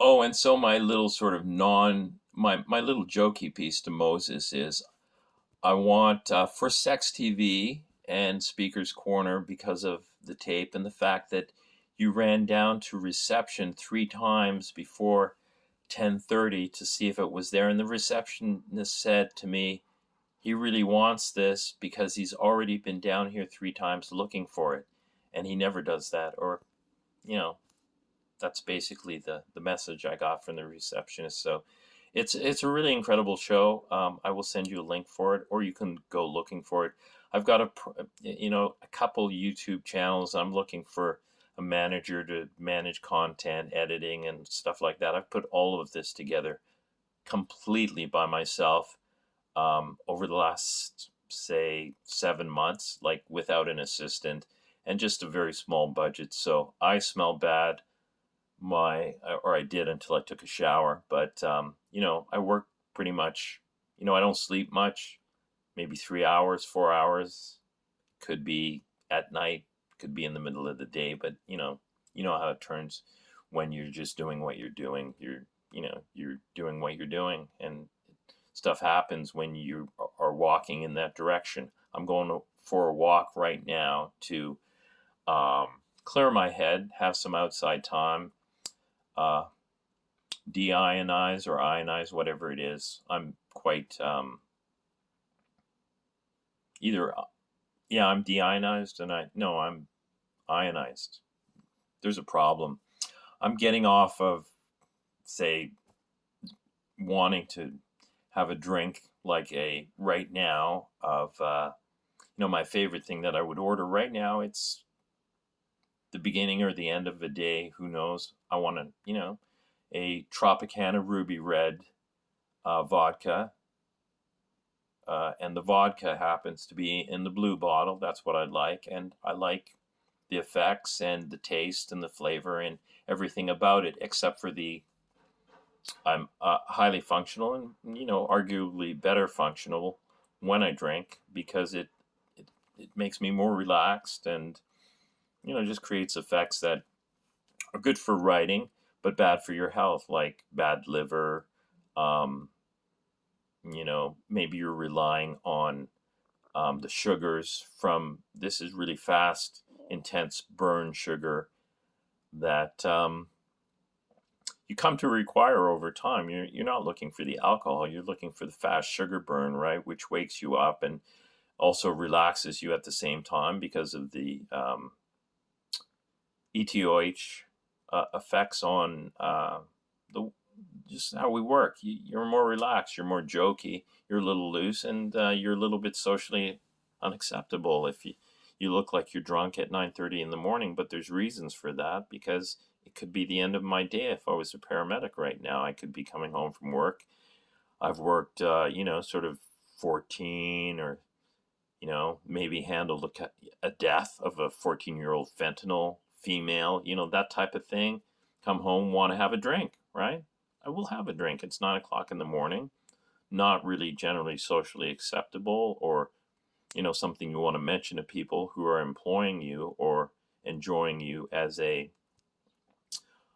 Oh, and so my little sort of my little jokey piece to Moses is I want for Sex TV and Speaker's Corner, because of the tape and the fact that you ran down to reception 3 times before 10:30 to see if it was there, and the receptionist said to me, he really wants this because he's already been down here 3 times looking for it, and he never does that. Or, you know, that's basically the message I got from the receptionist. So it's a really incredible show. I will send you a link for it, or you can go looking for it. I've got a couple YouTube channels. I'm looking for a manager to manage content, editing, and stuff like that. I've put all of this together completely by myself over the last, say, 7 months, like without an assistant and just a very small budget. So I smell bad. Or I did until I took a shower. But, I work pretty much, I don't sleep much, maybe 3 hours, 4 hours, could be at night, could be in the middle of the day. But, you know how it turns when you're just doing what you're doing. You're doing what you're doing, and stuff happens when you are walking in that direction. I'm going for a walk right now to um, clear my head, have some outside time, uh, deionize or ionize, whatever it is. I'm quite either, yeah, I'm deionized and no, I'm ionized. There's a problem. I'm getting off of, say, wanting to have a drink like a right now of, my favorite thing that I would order right now. It's the beginning or the end of a day. Who knows? I want a Tropicana Ruby Red vodka, and the vodka happens to be in the blue bottle. That's what I like, and I like the effects and the taste and the flavor and everything about it, except for the I'm highly functional and arguably better functional when I drink because it makes me more relaxed and just creates effects that are good for writing but bad for your health, like bad liver. Um, maybe you're relying on the sugars from this is really fast, intense burn sugar that you come to require over time. You're not looking for the alcohol, you're looking for the fast sugar burn, right? Which wakes you up and also relaxes you at the same time because of the ETOH effects on the just how we work. You're more relaxed, you're more jokey, you're a little loose, and you're a little bit socially unacceptable if you look like you're drunk at 9:30 in the morning. But there's reasons for that because it could be the end of my day. If I was a paramedic right now, I could be coming home from work. I've worked, sort of 14 or maybe handled a death of a 14-year-old fentanyl female, that type of thing. Come home, want to have a drink, right? I will have a drink. It's 9 o'clock in the morning. Not really generally socially acceptable, or something you want to mention to people who are employing you or enjoying you as a.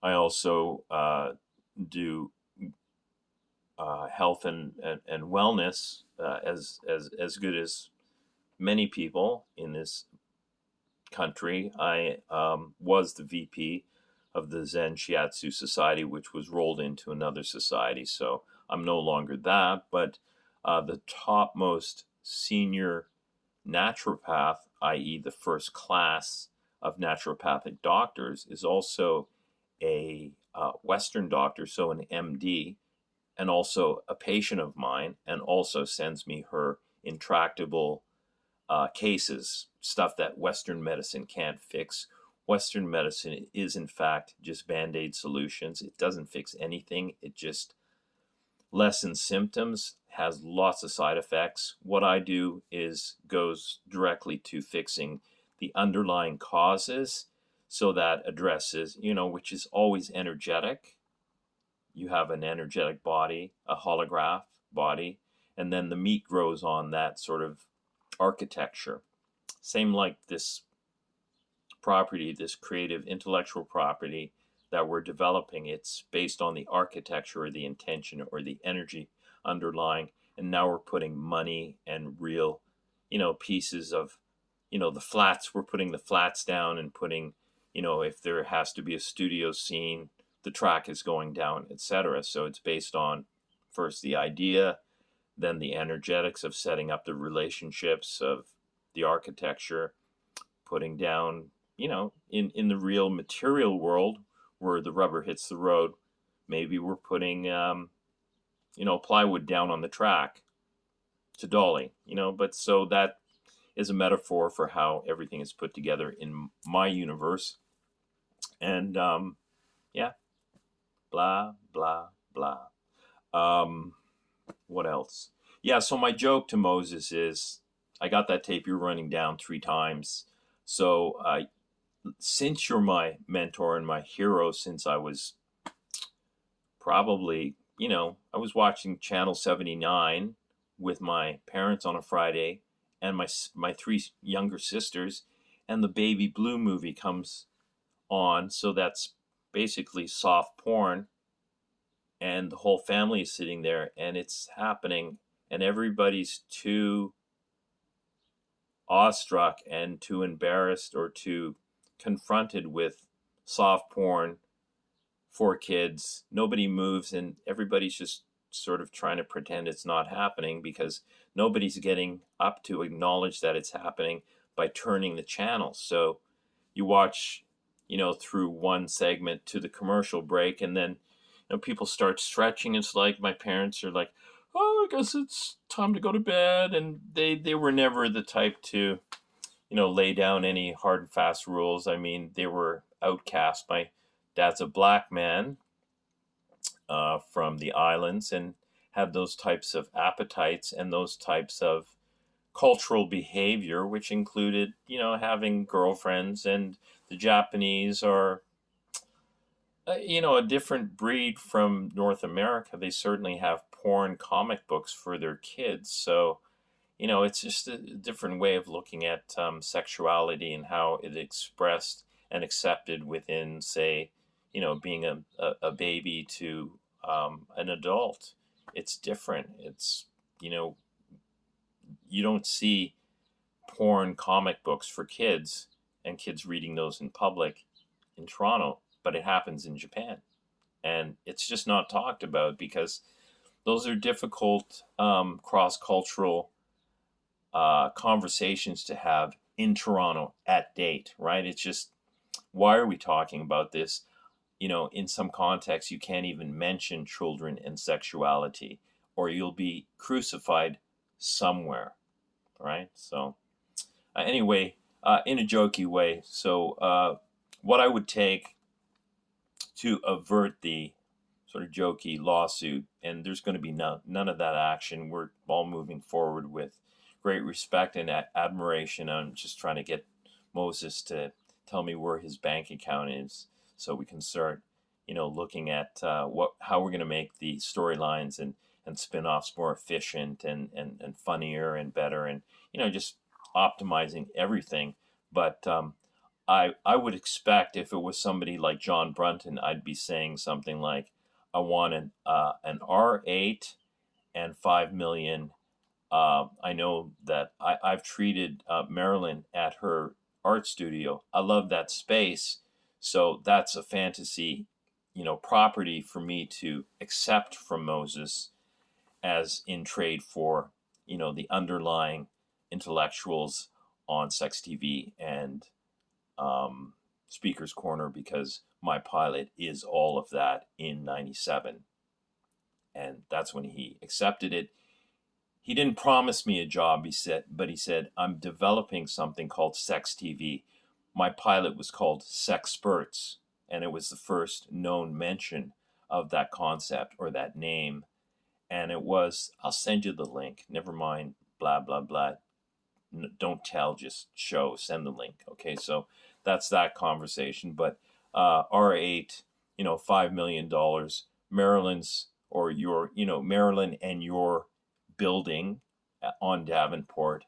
I also do health and wellness as good as many people in this country. I was the VP of the Zen Shiatsu Society, which was rolled into another society. So I'm no longer that, but the topmost senior naturopath, i.e., the first class of naturopathic doctors, is also a Western doctor, so an MD, and also a patient of mine, and also sends me her intractable cases, stuff that Western medicine can't fix. Western medicine is, in fact, just band aid solutions. It doesn't fix anything, it just lessens symptoms, has lots of side effects. What I do goes directly to fixing the underlying causes. So that addresses, which is always energetic. You have an energetic body, a holograph body, and then the meat grows on that sort of architecture. Same like this property, this creative intellectual property that we're developing. It's based on the architecture or the intention or the energy underlying. And now we're putting money and real, pieces of, the flats. We're putting the flats down and putting, if there has to be a studio scene, the track is going down, etc. So it's based on first the idea, then the energetics of setting up the relationships of the architecture, putting down, in the real material world where the rubber hits the road, maybe we're putting, plywood down on the track to dolly, but so that is a metaphor for how everything is put together in my universe. And yeah, blah, blah, blah. Um, what else? Yeah, so my joke to Moses is I got that tape you're running down 3 times. So since you're my mentor and my hero since I was probably, I was watching Channel 79 with my parents on a Friday and my 3 younger sisters, and the Baby Blue movie comes on. So that's basically soft porn, and the whole family is sitting there and it's happening, and everybody's too awestruck and too embarrassed or too confronted with soft porn for kids. Nobody moves, and everybody's just sort of trying to pretend it's not happening because nobody's getting up to acknowledge that it's happening by turning the channel. So you watch, through one segment to the commercial break, and then people start stretching. It's like my parents are like, "Oh, I guess it's time to go to bed," and they were never the type to lay down any hard and fast rules. I mean, they were outcast. My dad's a black man from the islands and had those types of appetites and those types of cultural behavior, which included, having girlfriends. And the Japanese are, a different breed from North America. They certainly have porn comic books for their kids. So, it's just a different way of looking at sexuality and how it expressed and accepted within, say, being a baby to an adult. It's different. It's, you know, you don't see porn comic books for kids and kids reading those in public in Toronto, but it happens in Japan. And it's just not talked about because those are difficult cross cultural conversations to have in Toronto at date, right? It's just, why are we talking about this? In some contexts, you can't even mention children and sexuality, or you'll be crucified somewhere, right? So, anyway, in a jokey way, so what I would take to avert the sort of jokey lawsuit, and there's going to be none of that action. We're all moving forward with great respect and admiration. I'm just trying to get Moses to tell me where his bank account is so we can start, looking at how we're going to make the storylines and spin-offs more efficient and funnier and better, and just optimizing everything. But I would expect if it was somebody like John Brunton, I'd be saying something like, I want an R8 and 5 million. I know that I've treated Marilyn at her art studio. I love that space, so that's a fantasy, property for me to accept from Moses as in trade for, the underlying intellectuals on Sex TV and Speaker's Corner, because my pilot is all of that in 97. And that's when he accepted it. He didn't promise me a job, but he said, I'm developing something called Sex TV. My pilot was called Sexperts, and it was the first known mention of that concept or that name. And it was, I'll send you the link. Never mind, blah, blah, blah. Don't tell, just show, send the link. Okay, so that's that conversation. But R8, $5 million, Maryland's, or your, Maryland and your building on Davenport.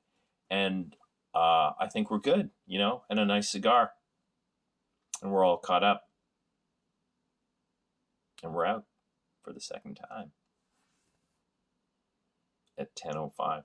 And I think we're good, and a nice cigar. And we're all caught up. And we're out for the second time at 10:05.